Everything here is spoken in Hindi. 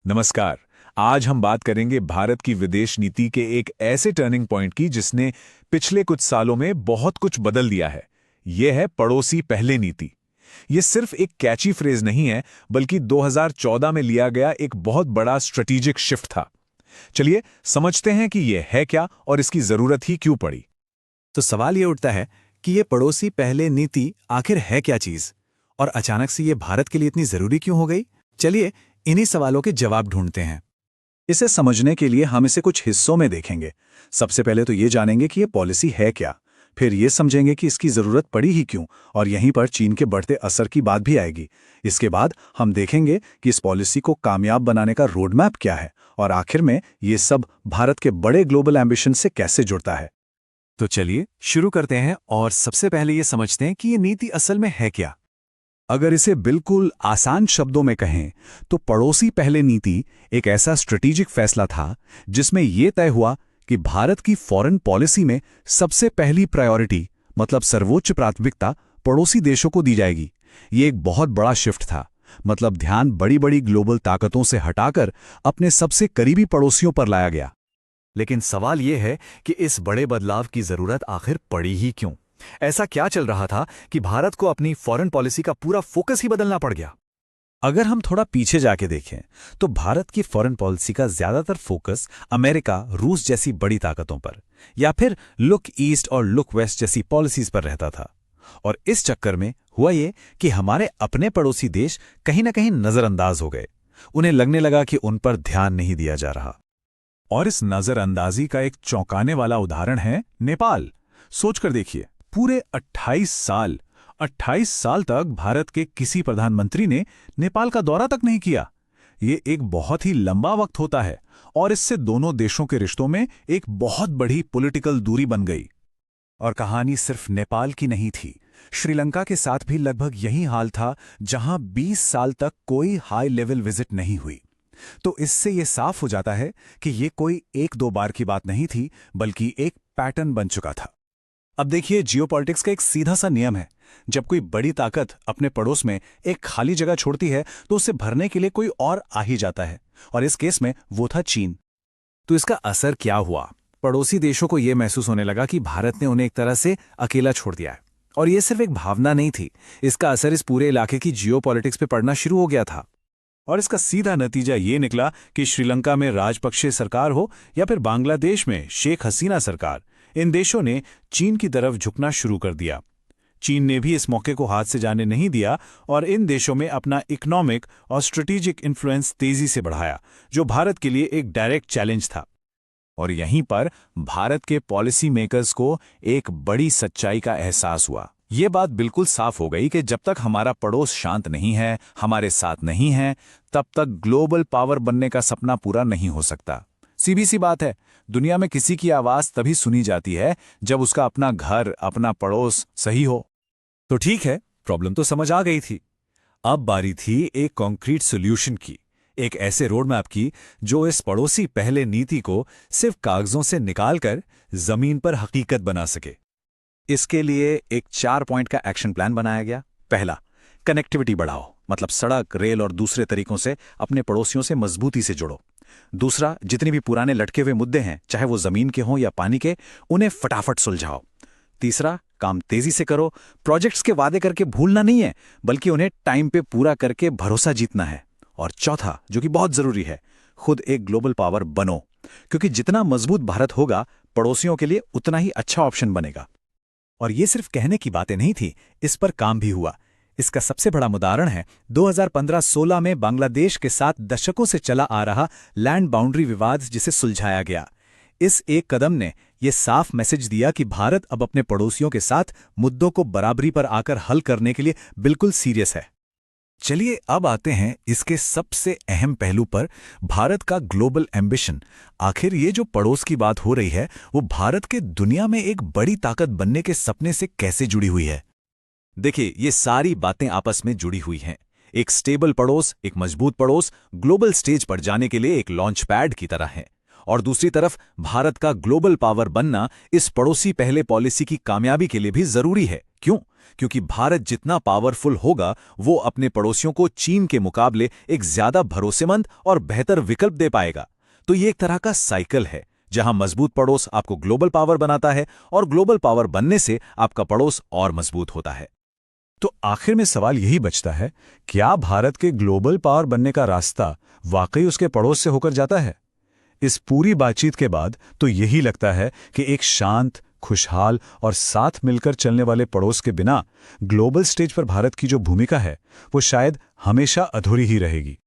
नमस्कार। आज हम बात करेंगे भारत की विदेश नीति के एक ऐसे टर्निंग पॉइंट की जिसने पिछले कुछ सालों में बहुत कुछ बदल दिया है। यह है पड़ोसी पहले नीति। यह सिर्फ एक कैची फ्रेज नहीं है, बल्कि 2014 में लिया गया एक बहुत बड़ा स्ट्रेटेजिक शिफ्ट था। चलिए समझते हैं कि यह है क्या और इसकी जरूरत ही क्यों पड़ी। तो सवाल ये उठता है कि ये पड़ोसी पहले नीति आखिर है क्या चीज, और अचानक से ये भारत के लिए इतनी जरूरी क्यों हो गई। चलिए इन्हीं सवालों के जवाब ढूंढते हैं। इसे समझने के लिए हम इसे कुछ हिस्सों में देखेंगे। सबसे पहले तो ये जानेंगे कि ये पॉलिसी है क्या, फिर ये समझेंगे कि इसकी जरूरत पड़ी ही क्यों, और यहीं पर चीन के बढ़ते असर की बात भी आएगी। इसके बाद हम देखेंगे कि इस पॉलिसी को कामयाब बनाने का रोड मैप क्या है, और आखिर में ये सब भारत के बड़े ग्लोबल एम्बिशन से कैसे जुड़ता है। तो चलिए शुरू करते हैं और सबसे पहले ये समझते हैं कि ये नीति असल में है क्या। अगर इसे बिल्कुल आसान शब्दों में कहें तो पड़ोसी पहले नीति एक ऐसा स्ट्रेटेजिक फैसला था जिसमें यह तय हुआ कि भारत की फॉरेन पॉलिसी में सबसे पहली प्रायोरिटी, मतलब सर्वोच्च प्राथमिकता, पड़ोसी देशों को दी जाएगी। ये एक बहुत बड़ा शिफ्ट था। मतलब ध्यान बड़ी बड़ी ग्लोबल ताकतों से हटाकर अपने सबसे करीबी पड़ोसियों पर लाया गया। लेकिन सवाल यह है कि इस बड़े बदलाव की जरूरत आखिर पड़ी ही क्यों। ऐसा क्या चल रहा था कि भारत को अपनी फॉरेन पॉलिसी का पूरा फोकस ही बदलना पड़ गया। अगर हम थोड़ा पीछे जाके देखें तो भारत की फॉरेन पॉलिसी का ज्यादातर फोकस अमेरिका, रूस जैसी बड़ी ताकतों पर, या फिर लुक ईस्ट और लुक वेस्ट जैसी पॉलिसीज पर रहता था। और इस चक्कर में हुआ ये कि हमारे अपने पड़ोसी देश कहीं ना कहीं नजरअंदाज हो गए। उन्हें लगने लगा कि उन पर ध्यान नहीं दिया जा रहा। और इस नजरअंदाजी का एक चौंकाने वाला उदाहरण है नेपाल। सोचकर देखिए, पूरे 28 साल तक भारत के किसी प्रधानमंत्री ने नेपाल का दौरा तक नहीं किया। ये एक बहुत ही लंबा वक्त होता है, और इससे दोनों देशों के रिश्तों में एक बहुत बड़ी पॉलिटिकल दूरी बन गई। और कहानी सिर्फ नेपाल की नहीं थी। श्रीलंका के साथ भी लगभग यही हाल था, जहां 20 साल तक कोई हाई लेवल विजिट नहीं हुई। तो इससे यह साफ हो जाता है कि यह कोई एक दो बार की बात नहीं थी, बल्कि एक पैटर्न बन चुका था। अब देखिए, जियोपॉलिटिक्स का एक सीधा सा नियम है। जब कोई बड़ी ताकत अपने पड़ोस में एक खाली जगह छोड़ती है तो उसे भरने के लिए कोई और आ ही जाता है, और इस केस में वो था चीन। तो इसका असर क्या हुआ? पड़ोसी देशों को यह महसूस होने लगा कि भारत ने उन्हें एक तरह से अकेला छोड़ दिया है। और यह सिर्फ एक भावना नहीं थी, इसका असर इस पूरे इलाके की जियोपॉलिटिक्स पे पड़ना शुरू हो गया था। और इसका सीधा नतीजा ये निकला कि श्रीलंका में राजपक्षे सरकार हो या फिर बांग्लादेश में शेख हसीना सरकार, इन देशों ने चीन की तरफ झुकना शुरू कर दिया। चीन ने भी इस मौके को हाथ से जाने नहीं दिया और इन देशों में अपना इकोनॉमिक और स्ट्रेटेजिक इन्फ्लुएंस तेजी से बढ़ाया, जो भारत के लिए एक डायरेक्ट चैलेंज था। और यहीं पर भारत के पॉलिसी मेकर्स को एक बड़ी सच्चाई का एहसास हुआ। ये बात बिल्कुल साफ हो गई कि जब तक हमारा पड़ोस शांत नहीं है, हमारे साथ नहीं है, तब तक ग्लोबल पावर बनने का सपना पूरा नहीं हो सकता। सीधी सी बात है, दुनिया में किसी की आवाज तभी सुनी जाती है जब उसका अपना घर, अपना पड़ोस सही हो। तो ठीक है, प्रॉब्लम तो समझ आ गई थी। अब बारी थी एक कॉन्क्रीट सॉल्यूशन की, एक ऐसे रोड मैप की जो इस पड़ोसी पहले नीति को सिर्फ कागजों से निकालकर जमीन पर हकीकत बना सके। इसके लिए एक 4 पॉइंट का एक्शन प्लान बनाया गया। पहला, कनेक्टिविटी बढ़ाओ, मतलब सड़क, रेल और दूसरे तरीकों से अपने पड़ोसियों से मजबूती से जुड़ो। दूसरा, जितने भी पुराने लटके हुए मुद्दे हैं, चाहे वो जमीन के हों या पानी के, उन्हें फटाफट सुलझाओ। तीसरा, काम तेजी से करो। प्रोजेक्ट्स के वादे करके भूलना नहीं है, बल्कि उन्हें टाइम पे पूरा करके भरोसा जीतना है। और चौथा, जो कि बहुत जरूरी है, खुद एक ग्लोबल पावर बनो, क्योंकि जितना मजबूत भारत होगा, पड़ोसियों के लिए उतना ही अच्छा ऑप्शन बनेगा। और ये सिर्फ कहने की बातें नहीं थी, इस पर काम भी हुआ। इसका सबसे बड़ा उदाहरण है 2015-16 में बांग्लादेश के साथ दशकों से चला आ रहा लैंड बाउंड्री विवाद, जिसे सुलझाया गया। इस एक कदम ने यह साफ मैसेज दिया कि भारत अब अपने पड़ोसियों के साथ मुद्दों को बराबरी पर आकर हल करने के लिए बिल्कुल सीरियस है। चलिए अब आते हैं इसके सबसे अहम पहलू पर, भारत का ग्लोबल एम्बिशन। आखिर ये जो पड़ोस की बात हो रही है, वो भारत के दुनिया में एक बड़ी ताकत बनने के सपने से कैसे जुड़ी हुई है। देखिए, ये सारी बातें आपस में जुड़ी हुई हैं। एक स्टेबल पड़ोस, एक मजबूत पड़ोस ग्लोबल स्टेज पर जाने के लिए एक लॉन्च पैड की तरह है, और दूसरी तरफ भारत का ग्लोबल पावर बनना इस पड़ोसी पहले पॉलिसी की कामयाबी के लिए भी जरूरी है। क्यों? क्योंकि भारत जितना पावरफुल होगा वो अपने पड़ोसियों को चीन के मुकाबले एक ज्यादा भरोसेमंद और बेहतर विकल्प दे पाएगा। तो ये एक तरह का साइकिल है जहां मजबूत पड़ोस आपको ग्लोबल पावर बनाता है और ग्लोबल पावर बनने से आपका पड़ोस और मजबूत होता है। तो आखिर में सवाल यही बचता है, क्या भारत के ग्लोबल पावर बनने का रास्ता वाकई उसके पड़ोस से होकर जाता है? इस पूरी बातचीत के बाद तो यही लगता है कि एक शांत, खुशहाल और साथ मिलकर चलने वाले पड़ोस के बिना ग्लोबल स्टेज पर भारत की जो भूमिका है वो शायद हमेशा अधूरी ही रहेगी।